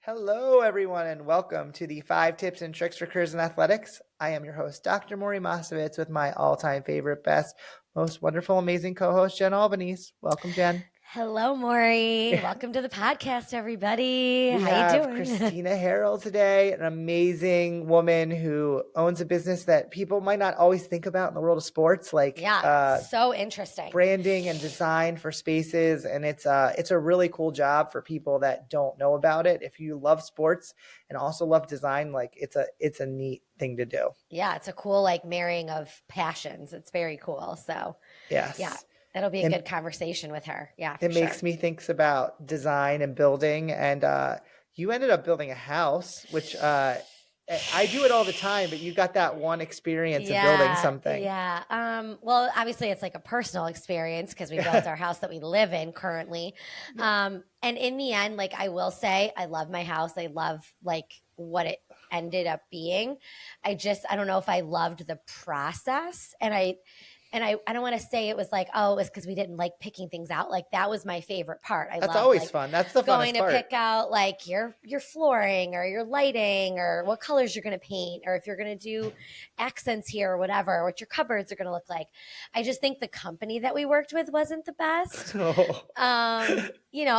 Hello, everyone, and welcome to the 5 Tips and Tricks for Careers in Athletics. I am your host, Dr. Maury Mosovitz, with my all-time favorite, best, most wonderful, amazing co-host, Jen Albanese. Welcome, Jen. Hello, Maury. Welcome to the podcast, everybody. We How you have doing? Christina Harrell today, an amazing woman who owns a business that people might not always think about in the world of sports, like so interesting. branding and design for spaces. And it's a really cool job for people that don't know about it. If you love sports and also love design, like it's a neat thing to do. Yeah, it's a cool marrying of passions. It's very cool. So Yes. yeah, that'll be a good conversation with her. Yeah, it makes me think about design and building. And you ended up building a house, which I do it all the time, but you got that one experience of building something. Yeah. Well, obviously it's like a personal experience because we built our house that we live in currently. And in the end, like I will say, I love my house. I love like what it ended up being. I don't know if I loved the process, and I don't want to say it was like, oh, it was because we didn't like picking things out. Like that was my favorite part. That's always fun. That's the funnest part. Going to pick out like your flooring or your lighting or what colors you're going to paint, or if you're going to do accents here or whatever, what your cupboards are going to look like. I just think the company that we worked with wasn't the best.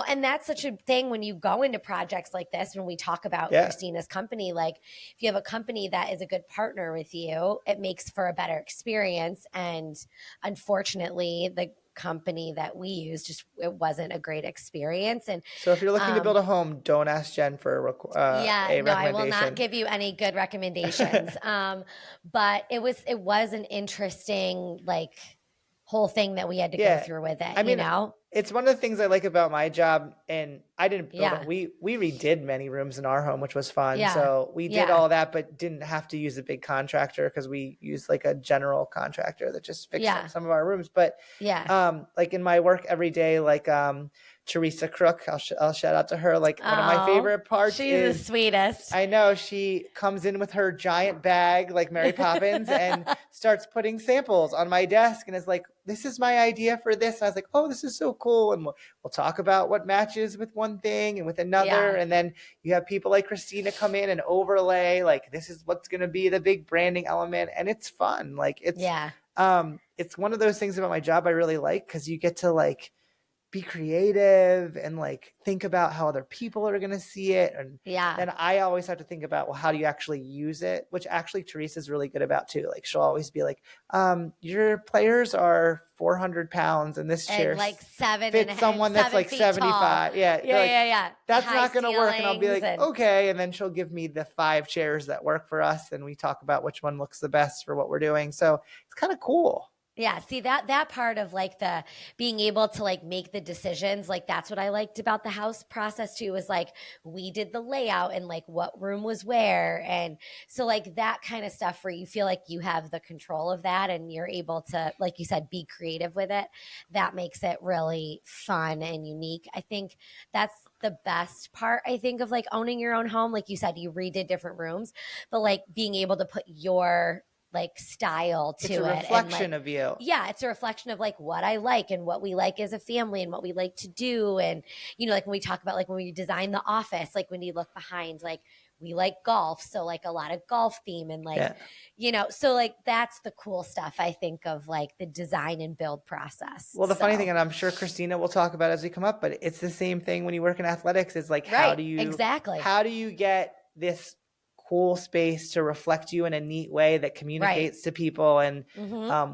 And that's such a thing when you go into projects like this, when we talk about Christina's company, like if you have a company that is a good partner with you, it makes for a better experience. And unfortunately, the company that we used it wasn't a great experience. And so if you're looking to build a home, don't ask Jen for a recommendation. I will not give you any good recommendations. But it was an interesting whole thing that we had to go through with it. I mean, it's one of the things I like about my job, and I didn't build it. We redid many rooms in our home, which was fun. So we did all that, but didn't have to use a big contractor because we used like a general contractor that just fixed some of our rooms. But like in my work every day, like Teresa Crook, I'll shout out to her. Like one of my favorite parts she's the sweetest. I know, she comes in with her giant bag like Mary Poppins and starts putting samples on my desk and is like, this is my idea for this. And I was like, oh, this is so cool. And we'll talk about what matches with one thing and with another. And then you have people like Christina come in and overlay, like, this is what's going to be the big branding element. And it's fun. Like it's one of those things about my job I really like, because you get to like be creative and like think about how other people are going to see it. And then I always have to think about, well, how do you actually use it? Which actually Teresa's really good about too. Like she'll always be like, your players are 400 pounds and this chair like fits someone that's like 75. Tall. Yeah. That's high not going to work. And I'll be like, okay. And then she'll give me the 5 chairs that work for us. And we talk about which one looks the best for what we're doing. So it's kind of cool. Yeah. See that part of like the being able to like make the decisions, like that's what I liked about the house process too, was like we did the layout and like what room was where. And so like that kind of stuff where you feel like you have the control of that and you're able to, like you said, be creative with it. That makes it really fun and unique. I think that's the best part, I think, of like owning your own home. Like you said, you redid different rooms, but like being able to put your like style to it. It's a reflection of you. Yeah, it's a reflection of like what I like and what we like as a family and what we like to do. And, like when we talk about like when we design the office, like when you look behind, like we like golf. So like a lot of golf theme and like, so like that's the cool stuff I think of like the design and build process. Well, the funny thing, and I'm sure Christina will talk about as we come up, but it's the same thing when you work in athletics, is like, how do you get this cool space to reflect you in a neat way that communicates to people, and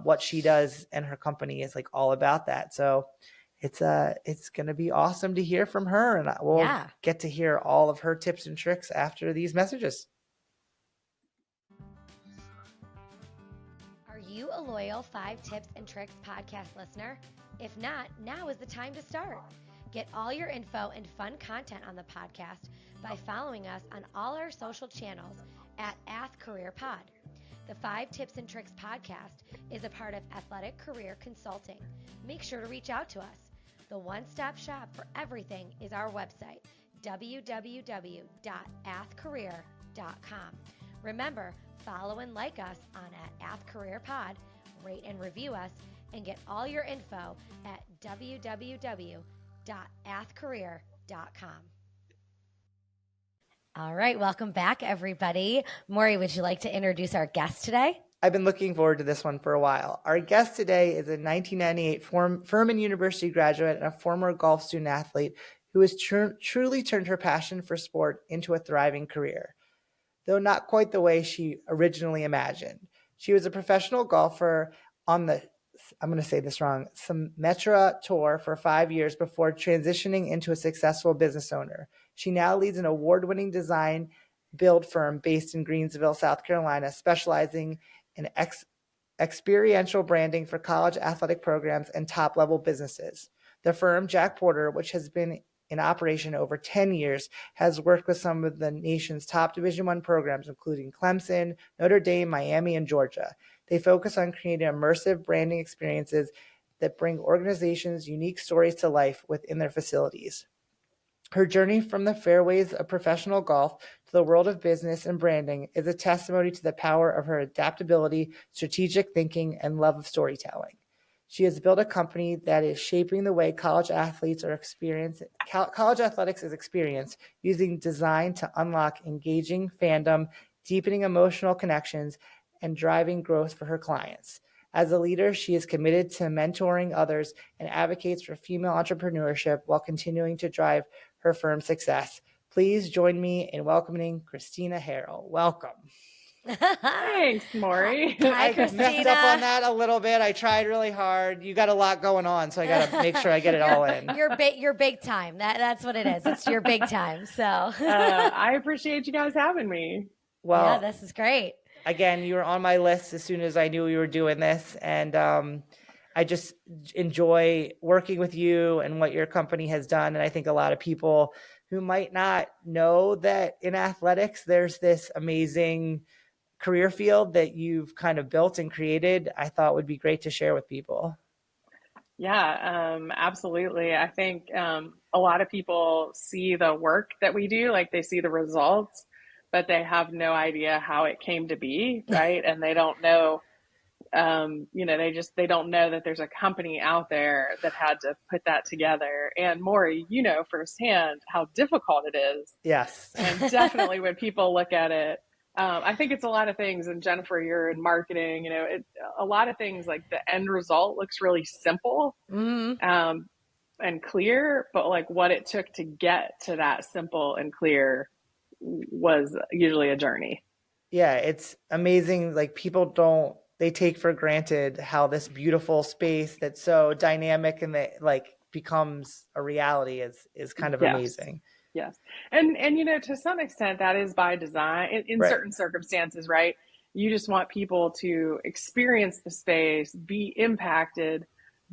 what she does and her company is like all about that. So it's going to be awesome to hear from her, and we'll get to hear all of her tips and tricks after these messages. Are you a loyal 5 Tips and Tricks podcast listener? If not, now is the time to start. Get all your info and fun content on the podcast by following us on all our social channels at @AthCareerPod. The 5 Tips and Tricks podcast is a part of Athletic Career Consulting. Make sure to reach out to us. The one-stop shop for everything is our website, www.athcareer.com. Remember, follow and like us on @AthCareerPod, rate and review us, and get all your info at www.athcareer.com. All right, welcome back, everybody. Maury, would you like to introduce our guest today? I've been looking forward to this one for a while. Our guest today is a 1998 Furman University graduate and a former golf student athlete who has truly turned her passion for sport into a thriving career, though not quite the way she originally imagined. She was a professional golfer on the, I'm going to say this wrong, Symetra Tour for 5 years before transitioning into a successful business owner. She now leads an award-winning design build firm based in Greenville, South Carolina, specializing in experiential branding for college athletic programs and top-level businesses. The firm, Jack Porter, which has been in operation over 10 years, has worked with some of the nation's top Division I programs, including Clemson, Notre Dame, Miami, and Georgia. They focus on creating immersive branding experiences that bring organizations' unique stories to life within their facilities. Her journey from the fairways of professional golf to the world of business and branding is a testimony to the power of her adaptability, strategic thinking, and love of storytelling. She has built a company that is shaping the way college athletics is experienced, using design to unlock engaging fandom, deepening emotional connections, and driving growth for her clients. As a leader, she is committed to mentoring others and advocates for female entrepreneurship while continuing to drive her firm's success. Please join me in welcoming Christina Harrell. Welcome. Thanks, Maury. Hi, I Christina. messed up on that a little bit. I tried really hard. You got a lot going on, so I got to make sure I get it all in. You're big time. That's what it is. It's your big time. So I appreciate you guys having me. Well, yeah, this is great. Again, you were on my list as soon as I knew we were doing this, and I just enjoy working with you and what your company has done. And I think a lot of people who might not know that in athletics, there's this amazing career field that you've kind of built and created, I thought would be great to share with people. Yeah, absolutely. I think a lot of people see the work that we do, like they see the results, but they have no idea how it came to be, right? And they don't know, they don't know that there's a company out there that had to put that together. And Maury, you know firsthand how difficult it is. Yes. And definitely when people look at it, I think it's a lot of things. And Jennifer, you're in marketing, a lot of things, like the end result looks really simple and clear, but like what it took to get to that simple and clear was usually a journey. Yeah, it's amazing. Like they take for granted how this beautiful space that's so dynamic and that like becomes a reality is kind of amazing. Yes. And to some extent that is by design in Right. certain circumstances, right? You just want people to experience the space, be impacted,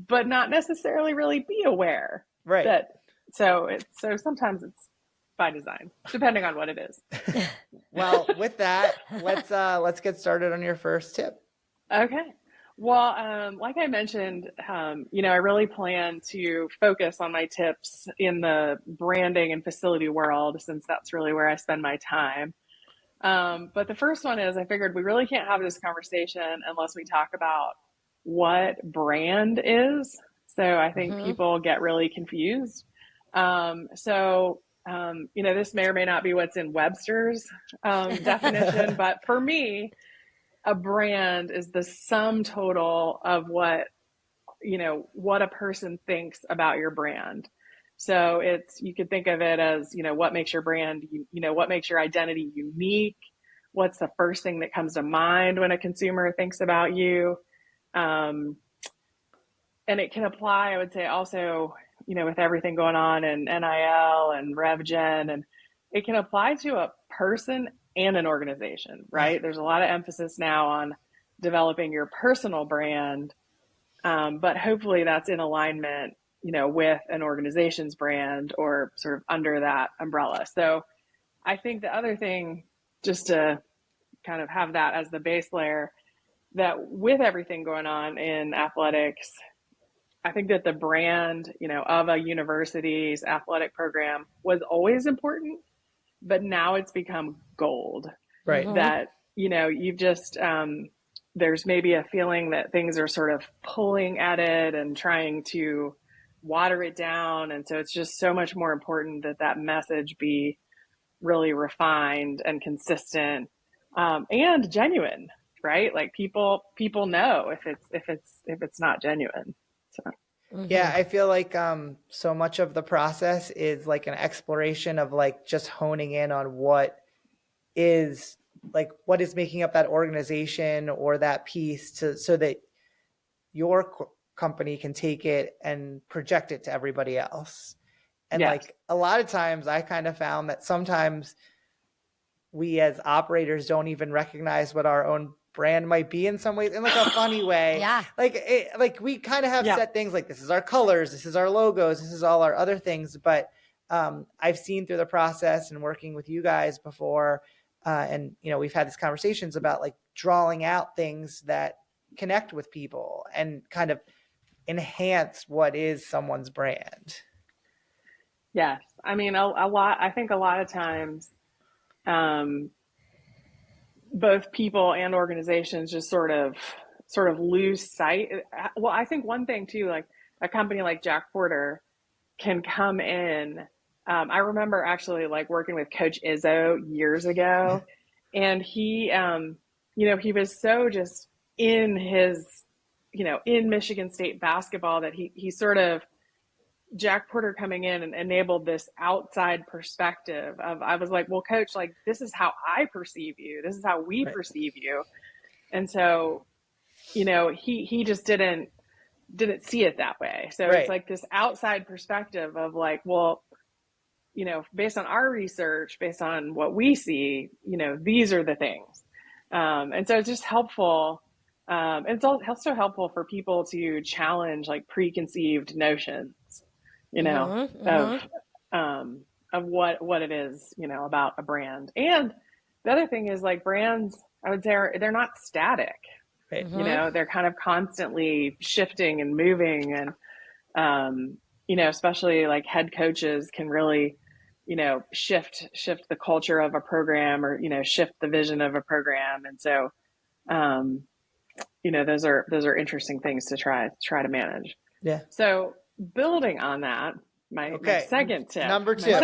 but not necessarily really be aware. Right. So sometimes it's by design, depending on what it is. Well, with that, let's get started on your first tip. Okay. Well, like I mentioned, I really plan to focus on my tips in the branding and facility world, since that's really where I spend my time. But the first one is I figured we really can't have this conversation unless we talk about what brand is. So I think people get really confused. This may or may not be what's in Webster's definition, but for me, a brand is the sum total of what a person thinks about your brand. So you could think of it as, what makes your brand, what makes your identity unique? What's the first thing that comes to mind when a consumer thinks about you? And it can apply, I would say, also, with everything going on in NIL and RevGen, and it can apply to a person and an organization, right? There's a lot of emphasis now on developing your personal brand, but hopefully that's in alignment, with an organization's brand or sort of under that umbrella. So I think the other thing, just to kind of have that as the base layer, that with everything going on in athletics, I think that the brand, of a university's athletic program was always important, but now it's become gold. Right. That, you've just, there's maybe a feeling that things are sort of pulling at it and trying to water it down. And so it's just so much more important that message be really refined and consistent, and genuine, right? Like people know if it's not genuine. So Yeah, I feel like so much of the process is like an exploration of like just honing in on what is making up that organization or that piece so that your company can take it and project it to everybody else. And yes. like a lot of times I kind of found that sometimes we as operators don't even recognize what our own brand might be in some ways, in like a funny way. Yeah. Like we kind of have set things like, this is our colors, this is our logos, this is all our other things. But I've seen through the process and working with you guys before, and we've had these conversations about like drawing out things that connect with people and kind of enhance what is someone's brand. Yes. I mean, I think a lot of times, both people and organizations just sort of lose sight. Well, I think one thing too, like a company like Jack Porter can come in. I remember actually like working with Coach Izzo years ago, and he was so just in his, in Michigan State basketball that he sort of, Jack Porter coming in and enabled this outside perspective of, I was like, well, coach, like, this is how I perceive you. This is how we perceive you. And so, he just didn't see it that way. So it's like this outside perspective of like, well, based on our research, based on what we see, these are the things. And so it's just helpful. It's also helpful for people to challenge like preconceived notions, of what it is, about a brand. And the other thing is like brands, I would say they're not static, they're kind of constantly shifting and moving. And, especially like head coaches can really, shift the culture of a program or, shift the vision of a program. And so, those are interesting things to try to manage. Yeah. So building on that, my second tip. Number two. Look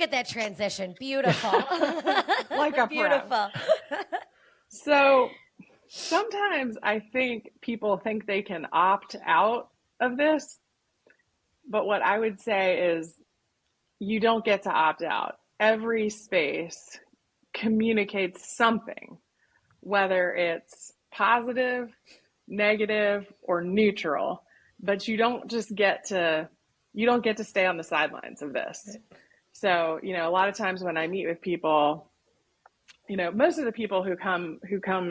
at that transition. Beautiful. Like a beautiful. So sometimes I think people think they can opt out of this, but what I would say is you don't get to opt out. Every space communicates something, whether it's positive, negative, or neutral, but you don't get to stay on the sidelines of this. So, a lot of times when I meet with people, most of the people who come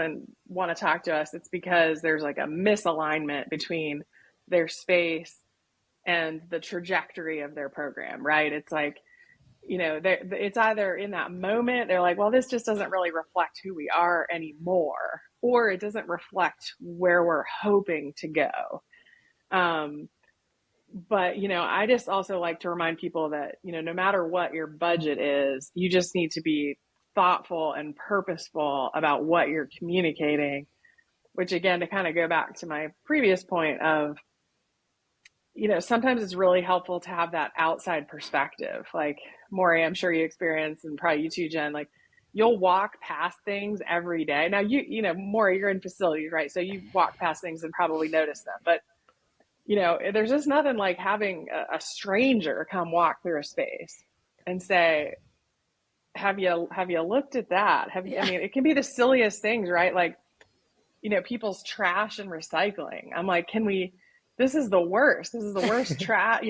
and want to talk to us, it's because there's like a misalignment between their space and the trajectory of their program, right? It's like, it's either in that moment, they're like, well, this just doesn't really reflect who we are anymore, or it doesn't reflect where we're hoping to go. But, I just also like to remind people that, no matter what your budget is, you just need to be thoughtful and purposeful about what you're communicating, which again, to kind of go back to my previous point of, sometimes it's really helpful to have that outside perspective. Like Maury, I'm sure you experience, and probably you too, Jen, like you'll walk past things every day. Now Maury, you're in facilities, right? So you walk past things and probably notice them, but there's just nothing like having a stranger come walk through a space and say, have you looked at that? I mean, it can be the silliest things, right? Like, people's trash and recycling. I'm like, this is the worst. This is the worst trash,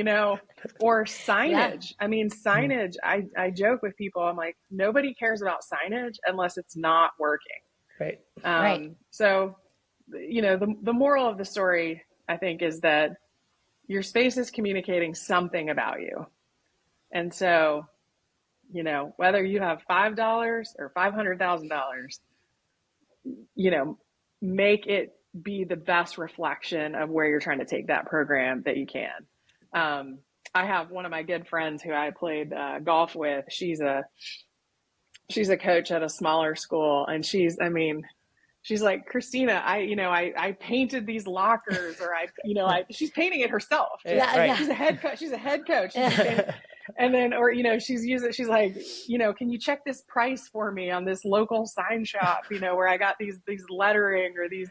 or signage. Yeah. I mean, signage, I joke with people. I'm like, nobody cares about signage unless it's not working. Right. So, the moral of the story, I think, is that your space is communicating something about you. And so, whether you have $5 or $500,000, make it be the best reflection of where you're trying to take that program that you can. I have one of my good friends who I played golf with. She's a coach at a smaller school, and she's like, Christina, I painted these lockers, or she's painting it herself. Yeah, right. She's a head coach. And then, or, you know, she's like, you know, can you check this price for me on this local sign shop, you know, where I got these lettering or these,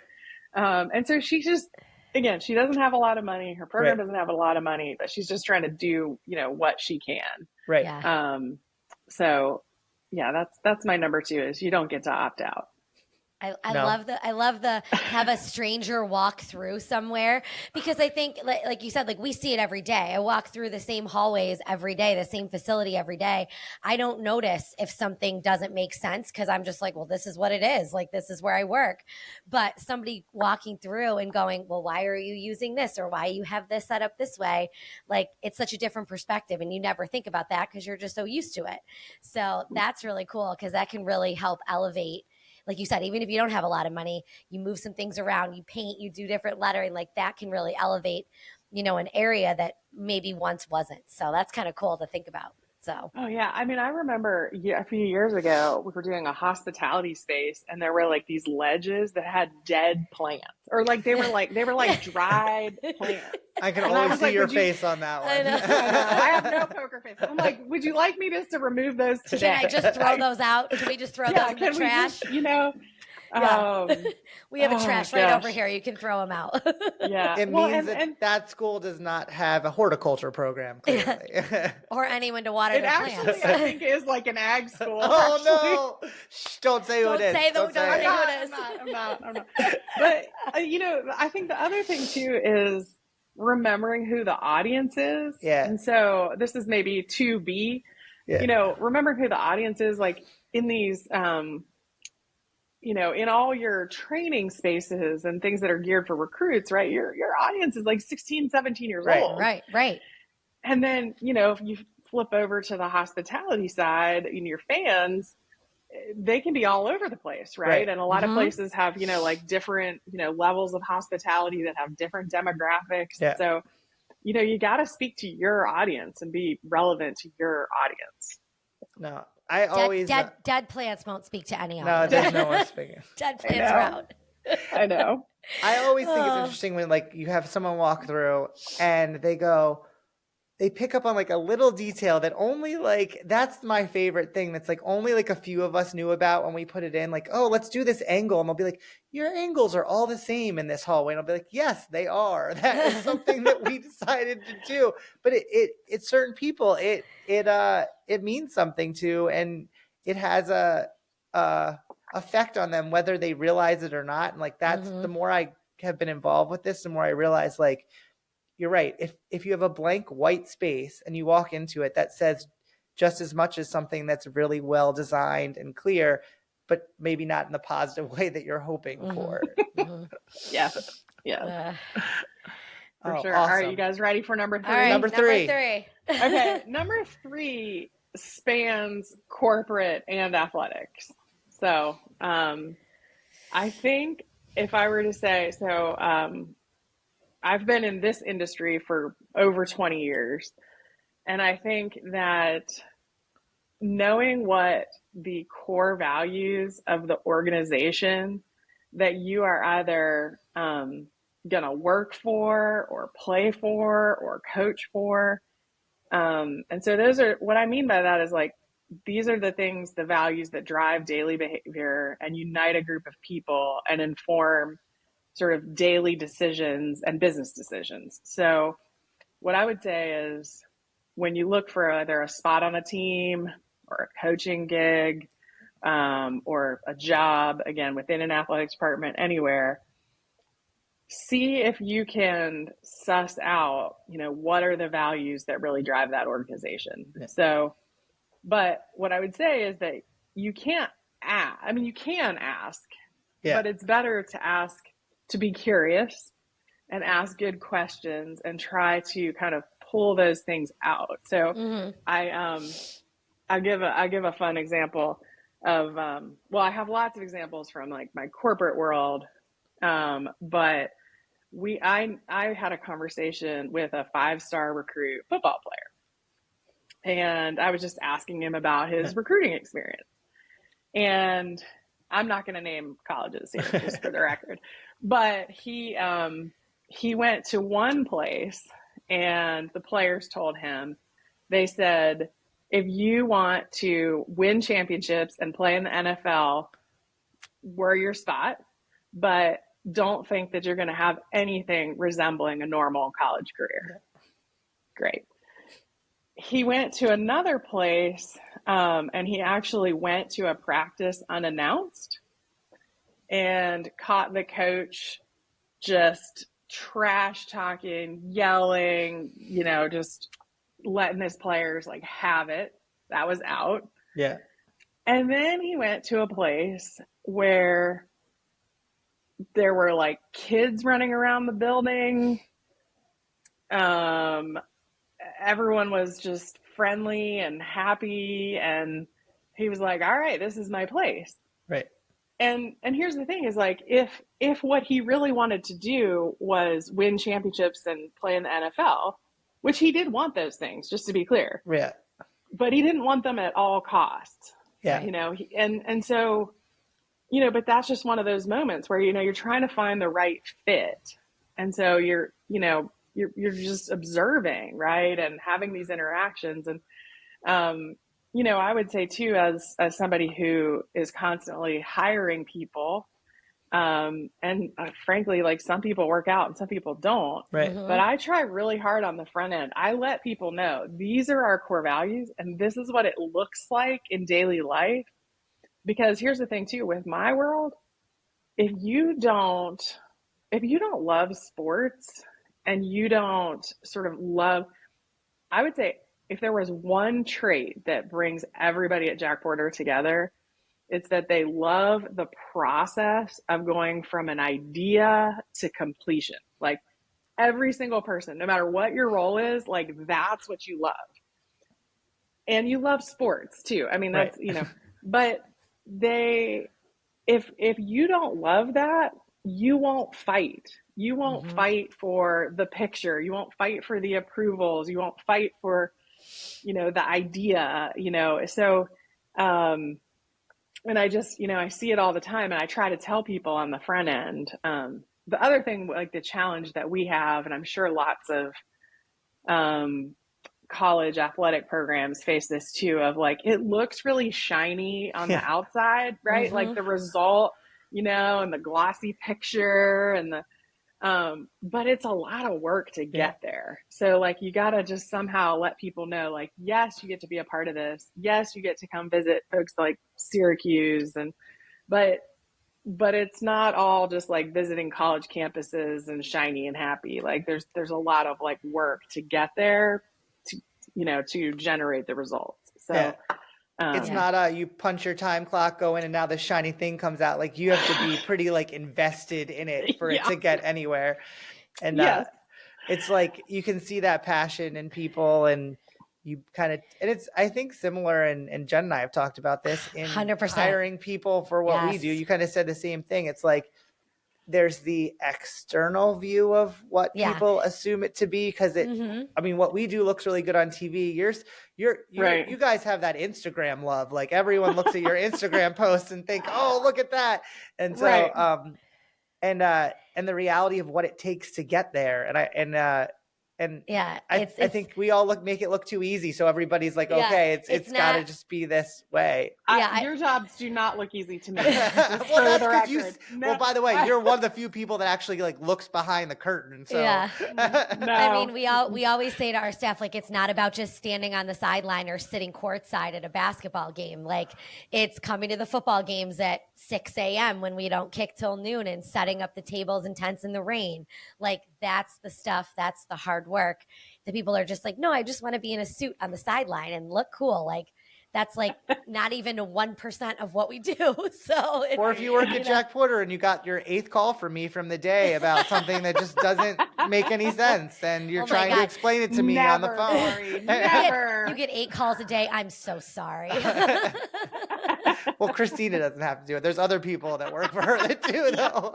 and so she just, again, she doesn't have a lot of money. Her program Right. doesn't have a lot of money, but she's just trying to do, you know, what she can. Right. Yeah. So yeah, that's my number 2 is you don't get to opt out. I No. love the have a stranger walk through somewhere, because I think like you said, like we see it every day. I walk through the same hallways every day, the same facility every day. I don't notice if something doesn't make sense because I'm just like, well, this is what it is. Like, this is where I work. But somebody walking through and going, well, why are you using this, or why you have this set up this way? Like, it's such a different perspective, and you never think about that because you're just so used to it. So that's really cool, because that can really help elevate. Like you said, even if you don't have a lot of money, you move some things around, you paint, you do different lettering, like that can really elevate, you know, an area that maybe once wasn't. So that's kind of cool to think about. So, Oh yeah, I mean, I remember a few years ago we were doing a hospitality space, and there were like these ledges that had dead plants, or like they were like dried plants. I can And I always was see like, your would you? face on that I one. know. I know. I have no poker face. I'm like, would you like me just to remove those today? can I just throw those out? Can we just throw those in the can we trash? just, you know? Yeah. We have a trash right gosh. over here. You can throw them out. Yeah. It Well, means that school does not have a horticulture program, clearly. Or anyone to water it their actually, plants. I think, is like an ag school. Oh actually. no! Shh, don't say who Don't it is. say Don't say who it. it is. I'm not. But, you know, I think the other thing too is remembering who the audience is. Yeah. And so this is maybe 2B, Yeah. you know, remembering who the audience is, like in these, you know, in all your training spaces and things that are geared for recruits, right? Your audience is like 16, 17 years old. Right. And then, you know, if you flip over to the hospitality side, you know, your fans, they can be all over the place, right? And a lot of places have, you know, like different, you know, levels of hospitality that have different demographics. Yeah. So, you know, you got to speak to your audience and be relevant to your audience. No, I always dead plants won't speak to any no, audience. there's no one speaking. Dead plants are out. I know. I always think it's interesting when like you have someone walk through and they pick up on like a little detail that only like, that's my favorite thing. That's like only like a few of us knew about when we put it in, like, oh, let's do this angle. And they'll be like, your angles are all the same in this hallway. And I'll be like, yes, they are. That is something that we decided to do. But it's certain people, it means something to, and it has a effect on them, whether they realize it or not. And like, that's the more I have been involved with this, the more I realize like, you're right. If you have a blank white space and you walk into it, that says just as much as something that's really well designed and clear, but maybe not in the positive way that you're hoping for. Yeah. For sure. Awesome. All right, you guys ready for number 3? All right, number three. Okay, number 3 spans corporate and athletics. So I think if I were to say, I've been in this industry for over 20 years. And I think that knowing what the core values of the organization that you are either going to work for or play for or coach for. And so those are, what I mean by that is like, these are the things, the values that drive daily behavior and unite a group of people and inform sort of daily decisions and business decisions. So what I would say is when you look for either a spot on a team or a coaching gig or a job, again, within an athletics department, anywhere, see if you can suss out, you know, what are the values that really drive that organization. Yeah. So, but what I would say is that you can't ask, I mean, you can ask, but it's better to ask, to be curious and ask good questions and try to kind of pull those things out. So I give a fun example of, well, I have lots of examples from like my corporate world. But I had a conversation with a 5-star recruit football player, and I was just asking him about his recruiting experience. And I'm not going to name colleges here, just for the record, but he went to one place and the players told him, they said, if you want to win championships and play in the NFL, we're your spot, but don't think that you're going to have anything resembling a normal college career. Great. He went to another place, and he actually went to a practice unannounced and caught the coach just trash talking, yelling, just letting his players like have it. That was out. Yeah. And then he went to a place where there were like kids running around the building. Everyone was just friendly and happy, and he was like, all right, this is my place. Right. And here's the thing is like, if what he really wanted to do was win championships and play in the NFL, which he did want those things, just to be clear. Yeah. But he didn't want them at all costs. Yeah. And so, but that's just one of those moments where, you're trying to find the right fit. And so you're just observing, right? And having these interactions. And, I would say too, as somebody who is constantly hiring people, and frankly, like some people work out and some people don't, Right. Mm-hmm. but I try really hard on the front end. I let people know these are our core values and this is what it looks like in daily life. Because here's the thing too, with my world, if you don't love sports and you don't sort of love, I would say if there was one trait that brings everybody at Jack Porter together, it's that they love the process of going from an idea to completion. Like every single person, no matter what your role is, like that's what you love. And you love sports too. I mean, that's, Right. but if you don't love that, you won't fight. You won't Mm-hmm. fight for the picture. You won't fight for the approvals. You won't fight for, the idea, so, and I just, I see it all the time and I try to tell people on the front end. The other thing, like the challenge that we have, and I'm sure lots of, college athletic programs face this too, of like, it looks really shiny on the outside, right? Mm-hmm. Like the result, and the glossy picture and the, but it's a lot of work to get there. So like, you got to just somehow let people know, like, yes, you get to be a part of this. Yes, you get to come visit folks like Syracuse but it's not all just like visiting college campuses and shiny and happy. Like there's a lot of like work to get there to generate the results. So it's not you punch your time clock, go in, and now the shiny thing comes out. Like you have to be pretty like invested in it for it to get anywhere. And it's like you can see that passion in people, and you kind of, and it's, I think, similar, and Jen and I have talked about this in 100%. hiring people for what we do. You kind of said the same thing. It's like there's the external view of what people assume it to be, because it, I mean, what we do looks really good on TV. You guys have that Instagram love. Like everyone looks at your Instagram posts and think, oh, look at that. And so, and the reality of what it takes to get there. I think we all make it look too easy. So everybody's like, okay, it's got to just be this way. Your jobs do not look easy to me. Well, that's because well, by the way, you're one of the few people that actually like looks behind the curtain. So I mean, we always say to our staff, like, it's not about just standing on the sideline or sitting courtside at a basketball game. Like, it's coming to the football games at 6 a.m. when we don't kick till noon and setting up the tables and tents in the rain. Like, that's the stuff. That's the hard work. The people are just like, no, I just want to be in a suit on the sideline and look cool. Like, that's like not even 1% of what we do. So, or if you work at Jack Porter and you got your 8th call from me from the day about something that just doesn't make any sense, and you're trying to explain it to me on the phone. Never. You get 8 calls a day. I'm so sorry. Well, Christina doesn't have to do it. There's other people that work for her that do, though.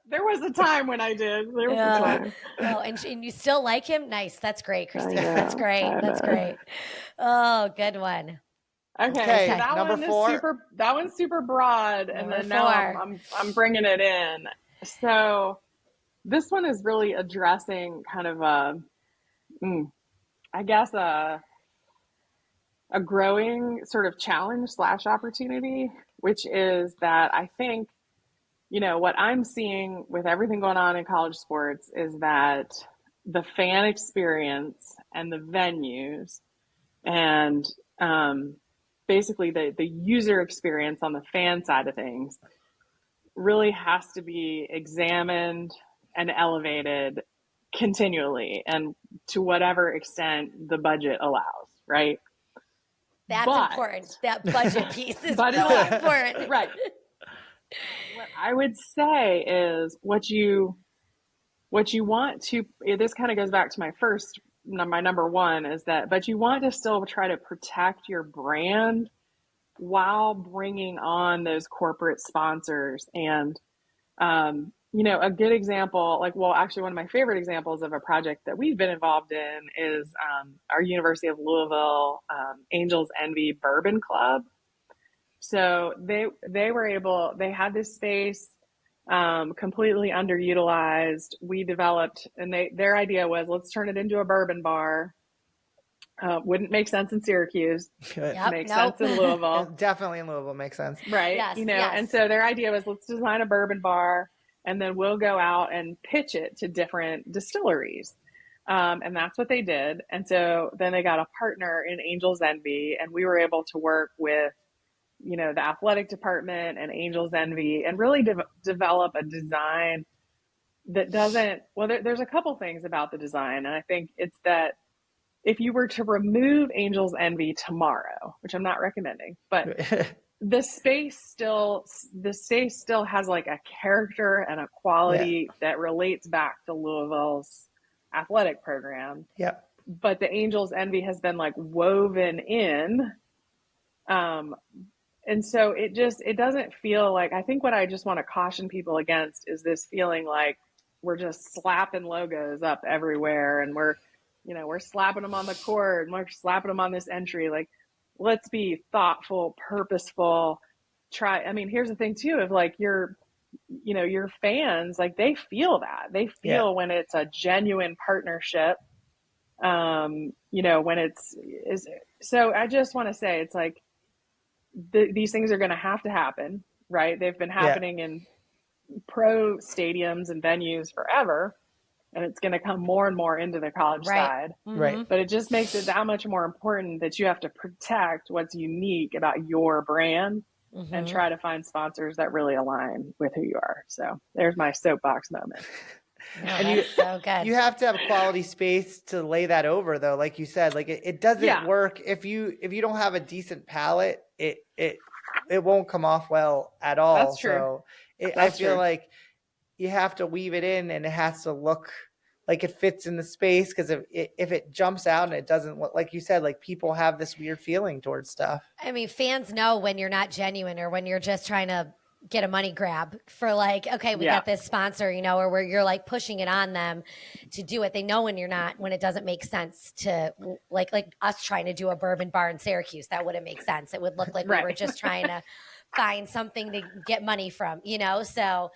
There was a time when I did. There was a time. Oh, and you still like him? Nice. That's great, Christina. That's great. That's great. Oh, good one. Okay, so that number one 4. That one's super broad, and then now I'm bringing it in. So this one is really addressing kind of a a growing sort of challenge / opportunity, which is that I think, what I'm seeing with everything going on in college sports is that the fan experience and the venues and basically the user experience on the fan side of things really has to be examined and elevated continually and to whatever extent the budget allows, right? That's important. That budget piece is really important. Right. What I would say is what you want to, this kind of goes back to my number one is that, but you want to still try to protect your brand while bringing on those corporate sponsors. And, a good example, actually one of my favorite examples of a project that we've been involved in is our University of Louisville Angels Envy Bourbon Club. So they had this space completely underutilized. We developed, and their idea was, let's turn it into a bourbon bar. Wouldn't make sense in Syracuse. Makes sense in Louisville. Definitely in Louisville makes sense. Right. Yes, And so their idea was, let's design a bourbon bar and then we'll go out and pitch it to different distilleries. And that's what they did. And so then they got a partner in Angels Envy, and we were able to work with, the athletic department and Angels Envy and really develop a design that there's a couple things about the design. And I think it's that if you were to remove Angels Envy tomorrow, which I'm not recommending, but the space still has like a character and a quality that relates back to Louisville's athletic program. Yeah. But the Angels Envy has been like woven in. And so it doesn't feel like, I think what I just want to caution people against is this feeling like we're just slapping logos up everywhere and we're slapping them on the court and we're slapping them on this entry. Like, let's be thoughtful, purposeful. Here's the thing too, of like your fans, like they feel that. They feel when it's a genuine partnership. When so I just want to say, it's like these things are going to happen, right? They've been happening in pro stadiums and venues forever. And it's going to come more and more into the college side. Right. But it just makes it that much more important that you have to protect what's unique about your brand and try to find sponsors that really align with who you are. So there's my soapbox moment. And so good. You have to have quality space to lay that over, though. Like you said, like it doesn't work if you don't have a decent palette. It won't come off well at all. That's true. So I feel like you have to weave it in, and it has to look like it fits in the space. Because if it jumps out and it doesn't, like you said, like people have this weird feeling towards stuff. I mean, fans know when you're not genuine or when you're just trying to get a money grab for like, okay, we got this sponsor, or where you're like pushing it on them to do it. They know when you're not, when it doesn't make sense to like us trying to do a bourbon bar in Syracuse. That wouldn't make sense. It would look like we were just trying to find something to get money from, so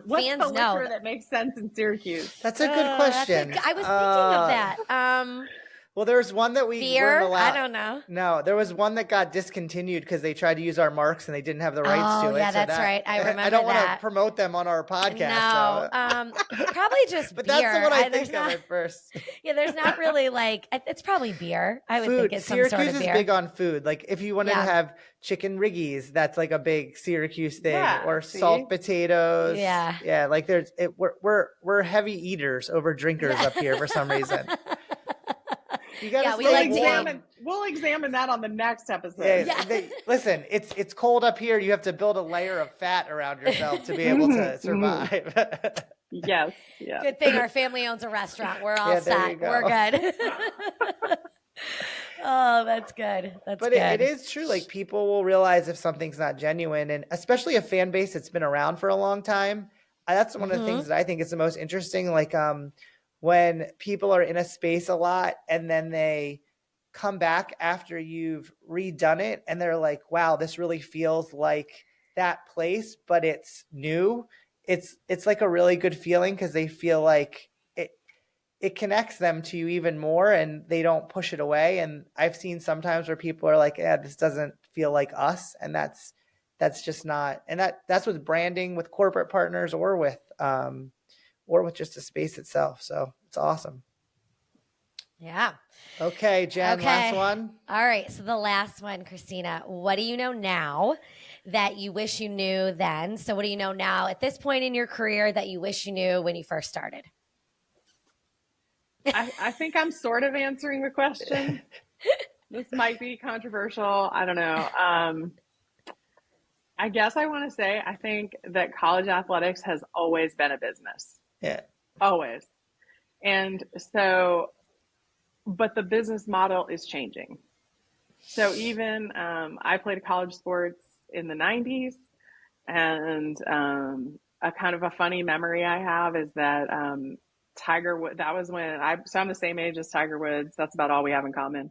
What's fans the know liquor that makes sense in Syracuse? That's a good question. I was thinking of that. Well, there was one that we beer. weren't allowed. I don't know. No, there was one that got discontinued because they tried to use our marks and they didn't have the rights to it. Oh, yeah, that's right. I remember that. I don't want to promote them on our podcast. No, probably just but beer. That's the one I think of at first. Yeah, there's not really like, it's probably beer. I would think it's Syracuse some sort of beer. is big on food. Like if you wanted to have chicken riggies, that's like a big Syracuse thing, or salt potatoes. Yeah. Yeah, like we're heavy eaters over drinkers up here for some reason. You gotta we'll examine that on the next episode. Listen, it's cold up here. You have to build a layer of fat around yourself to be able to survive. Yes. Good thing our family owns a restaurant. We're all set. We're good. Oh, that's good. But it is true. Like people will realize if something's not genuine, and especially a fan base that's been around for a long time. That's one of the things that I think is the most interesting. Like when people are in a space a lot and then they come back after you've redone it and they're like, wow, this really feels like that place, but it's new. It's like a really good feeling because they feel like it connects them to you even more, and they don't push it away. And I've seen sometimes where people are like, yeah, this doesn't feel like us. And that's just not, and that's with branding, with corporate partners, or with just the space itself. So it's awesome. Yeah. Okay, Jen, last one. All right. So the last one, Christina, what do you know now that you wish you knew then? So what do you know now at this point in your career that you wish you knew when you first started? I think I'm sort of answering the question. This might be controversial. I don't know. I guess I want to say I think that college athletics has always been a business. Yeah. Always. And so, but the business model is changing. So even I played college sports in the 90s, and a kind of a funny memory I have is that Tiger Woods, that was when so I'm the same age as Tiger Woods. That's about all we have in common.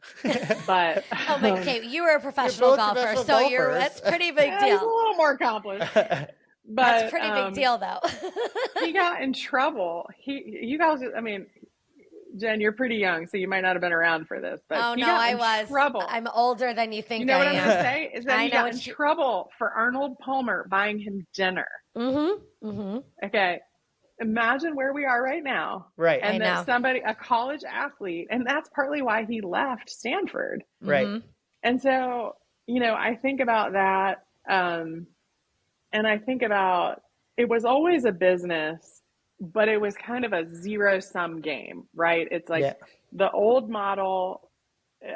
But okay, you were a professional golfer, so that's pretty big deal. He's a little more accomplished. But that's a pretty big deal, though. He got in trouble. You guys, I mean, Jen, you're pretty young, so you might not have been around for this. But I was. Trouble. I'm older than you think. You know what I'm going to say is that he got in trouble for Arnold Palmer buying him dinner. Mm-hmm. Mm-hmm. Okay. Imagine where we are right now. Right. And that a college athlete, and that's partly why he left Stanford. Right. Mm-hmm. And so, I think about that. And I think about, it was always a business, but it was kind of a zero-sum game, right? It's like the old model,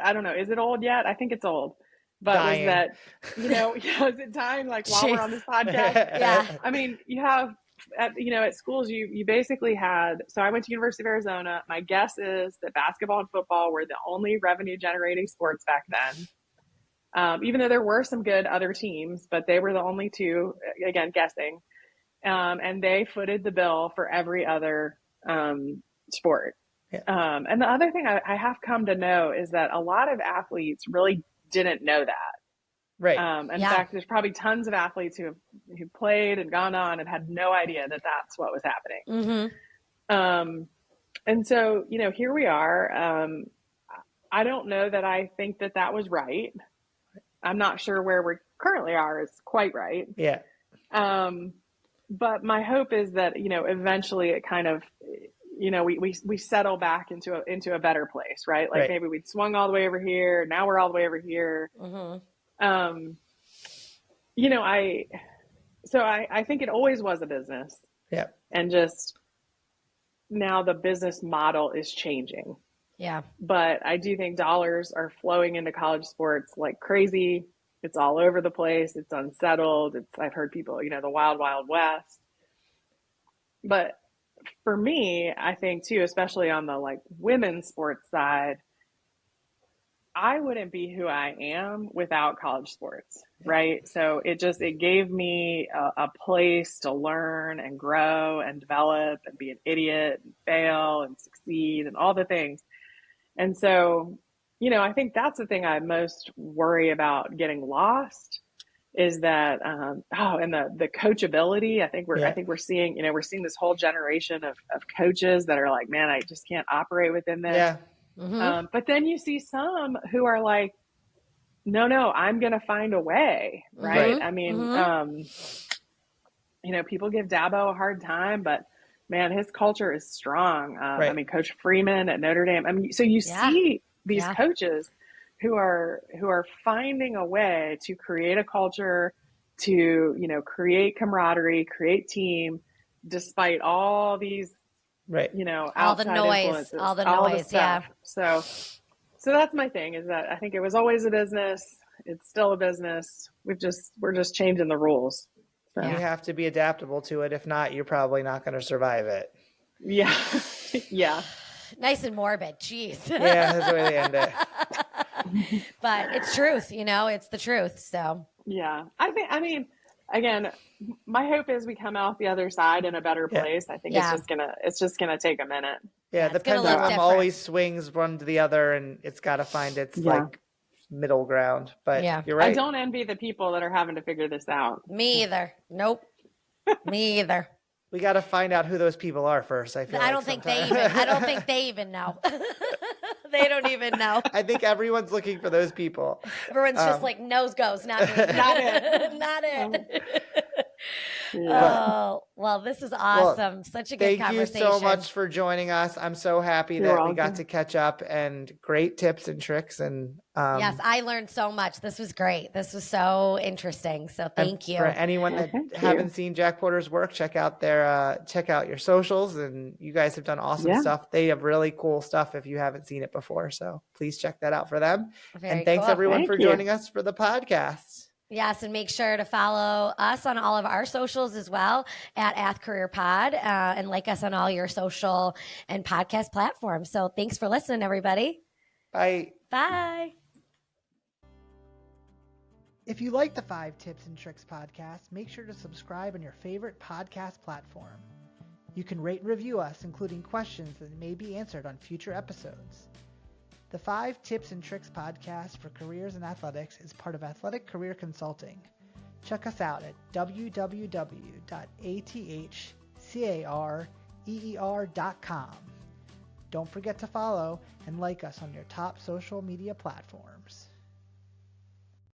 I don't know, is it old yet? I think it's old. But dying. Was that, is it dying like while we're on this podcast? Yeah. I mean, you have, at schools, you basically had, so I went to University of Arizona. My guess is that basketball and football were the only revenue generating sports back then. Even though there were some good other teams, but they were the only two, again, guessing. And they footed the bill for every other sport. Yeah. And the other thing I have come to know is that a lot of athletes really didn't know that. Right. In fact, there's probably tons of athletes who played and gone on and had no idea that that's what was happening. Mm-hmm. And so, here we are. I don't know that I think that was right. I'm not sure where we currently are is quite right. Yeah. But my hope is that, eventually it kind of, we settle back into a better place, right? Like maybe we'd swung all the way over here. Now we're all the way over here. Mm-hmm. I think it always was a business. Yeah. And just now the business model is changing. Yeah. But I do think dollars are flowing into college sports like crazy. It's all over the place. It's unsettled. I've heard people, the wild, wild west. But for me, I think too, especially on the women's sports side, I wouldn't be who I am without college sports, right? So it gave me a place to learn and grow and develop and be an idiot and fail and succeed and all the things. And so, I think that's the thing I most worry about getting lost is that, and the coachability. I think we're seeing, we're seeing this whole generation of coaches that are like, man, I just can't operate within this. Yeah. Mm-hmm. But then you see some who are like, no, I'm going to find a way. Right. Mm-hmm. I mean, mm-hmm. People give Dabo a hard time, but man, his culture is strong. Right. I mean, Coach Freeman at Notre Dame. I mean, so you see these coaches who are finding a way to create a culture, to, create camaraderie, create team, despite all these, all the noise, all the noise. Yeah. So that's my thing is that I think it was always a business. It's still a business. We're just changing the rules. So. You have to be adaptable to it. If not, you're probably not going to survive it. Yeah. Yeah. Nice and morbid. Jeez. Yeah, that's the way they end it. But it's truth, it's the truth. So yeah, I mean, again, my hope is we come out the other side in a better place. I think it's just gonna take a minute. Yeah, the pendulum always swings one to the other, and it's got to find its middle ground. But you're right. I don't envy the people that are having to figure this out. Me either. Nope. Me either. We got to find out who those people are first. I feel I like don't think sometimes. I don't think they even know. They don't even know. I think everyone's looking for those people. Everyone's just like, nose goes, not me. Not it. Not it. Yeah. Oh, well, this is awesome. Such a good Thank conversation. you so much for joining us. I'm so happy You're that we welcome. got to catch up, and great tips and tricks. And Yes, I learned so much. This was great. This was so interesting. So thank you. For anyone that Thank you. haven't seen Jack Porter's work, check out your socials, and you guys have done awesome Yeah. stuff. They have really cool stuff if you haven't seen it before. So please check that out for them. Very and thanks cool. everyone Thank for you. joining us for the podcast. Yes, and make sure to follow us on all of our socials as well at Ath Career Pod, and like us on all your social and podcast platforms. So thanks for listening, everybody. Bye. Bye. If you like the 5 Tips and Tricks podcast, make sure to subscribe on your favorite podcast platform. You can rate and review us, including questions that may be answered on future episodes. The 5 Tips and Tricks podcast for careers in athletics is part of Athletic Career Consulting. Check us out at www.athcareer.com. Don't forget to follow and like us on your top social media platforms.